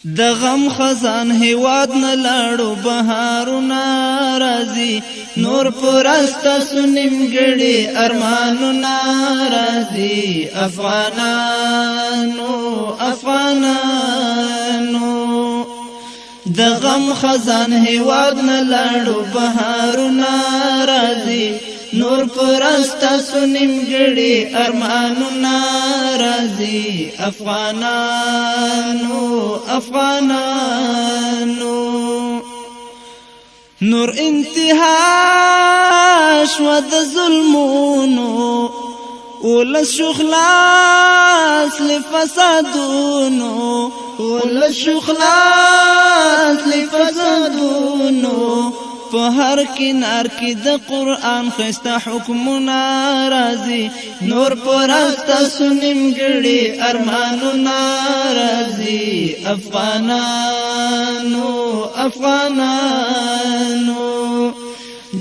د غم خزان هیواد نه لاړو بهارونه راځي نور پرستا سنیم ګړي ارمانونه راځي افغانانو د غم خزان هیواد نه لاړو بهارونه راځي نور پرستا سنیم ګړي ارمانونه راځي افغانانو نور انتها شو د ظلمونو ولس شو خلاص لفسادونو په هر کنار کې د قرآن خسته حکمونه راځي نور پرستا سنیم ګړي ارمانونه راځي افغانانو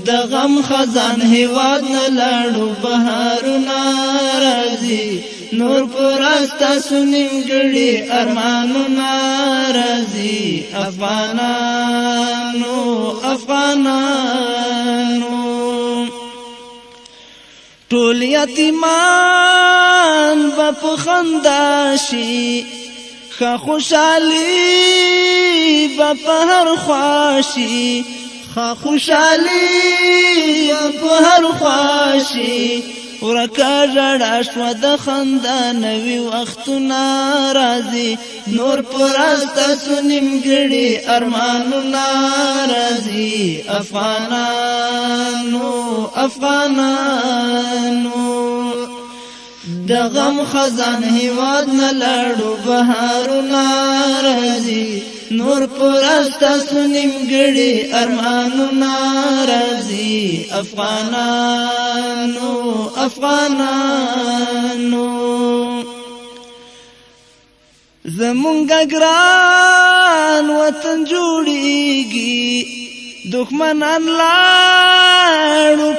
د غم خزان هیواد نه لاړو بهارونه راځي نور پرستا سنیم ګړي ارمانونه راځي افغانانو ټول یتیمان به په خندا شي ښه خوشحالي به په هر خوا شي ورکا ژړا شوه د خندا نوي وختونه راځي نور پرستا سنیم ګړي ارمانونه راځي افغانانو د غم خزان هیواد نه لاړو بهارونه راځي نور پرستا سنیم ګړي ارمانونه راځي افغانانو زمونږ ګران وطن جوړیږي دښمنان لاړو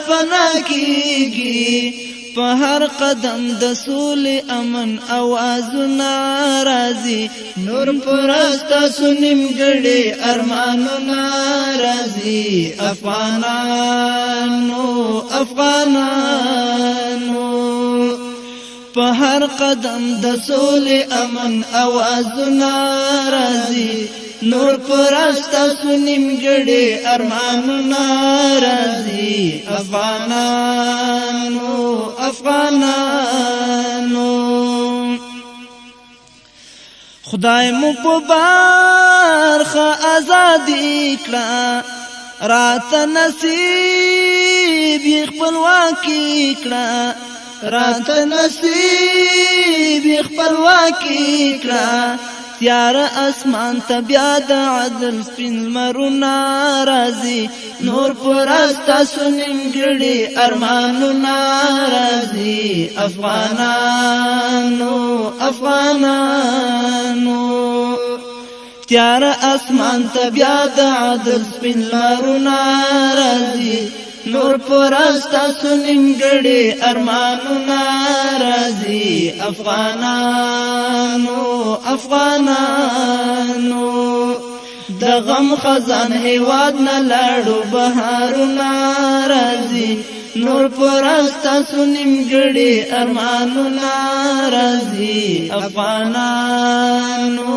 پنا کیږي په هر قدم د سولې امن اوازونه راځي نور پرستا سنیم ګړي ارمانونه راځي افغانانو په هر قدم د سولې امن اوازونه راځي نور پرستا سنیم ګړي ارمانونه راځي افغانانو خدای مو په برخه ازادي کړه راته نصیب یې خپلواکي کړه تیار اسمان ته بیا د عدل سپین لمرونه راځي نور پرستا سنیم ګړي ارمانونه راځي افغانانو تیار اسمان ته بیا د عدل سپین لمرونه راځي نور پرستا سنیم ګړي ارمانونه راځي افغانانو د غم خزان هیواد نه لاړو بهارونه راځي نور پرستا سنیم ګړي ارمانونه راځي افغانانو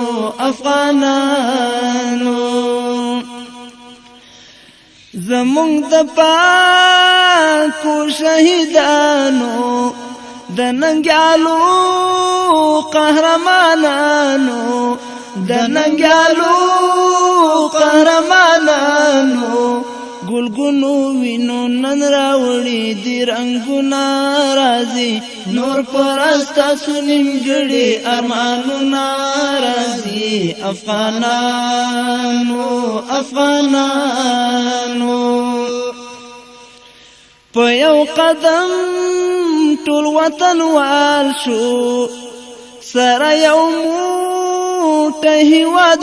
زمونږ د پاکو شهیدانو د ننګیالو قهرمانانو ګلګونو وینو نن راوړي دي رنګونه راځي نور پرستا سنیم ګړي ارمانونه راځي افغانانو په یو قدم ټول وطن وال شو سره یو موټی هیواد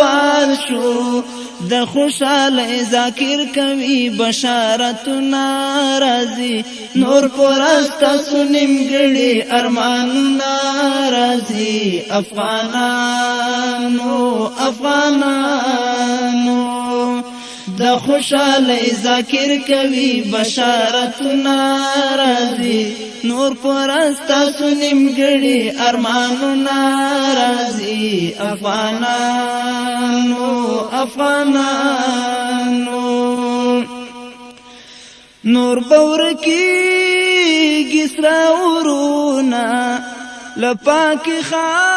وال شو د خوشاله ذاکر کوي بشارتنا راځي نور پرستا سنیم ګړي ارماننا راځي افغانانو افغانانو د خوشاله ذاکر کوي بشارتنا راځي نور پرستا سنیم ګړي ارماننا راځي افغانانو افغانانو نور باور کی گسرا ورونا لپاک خان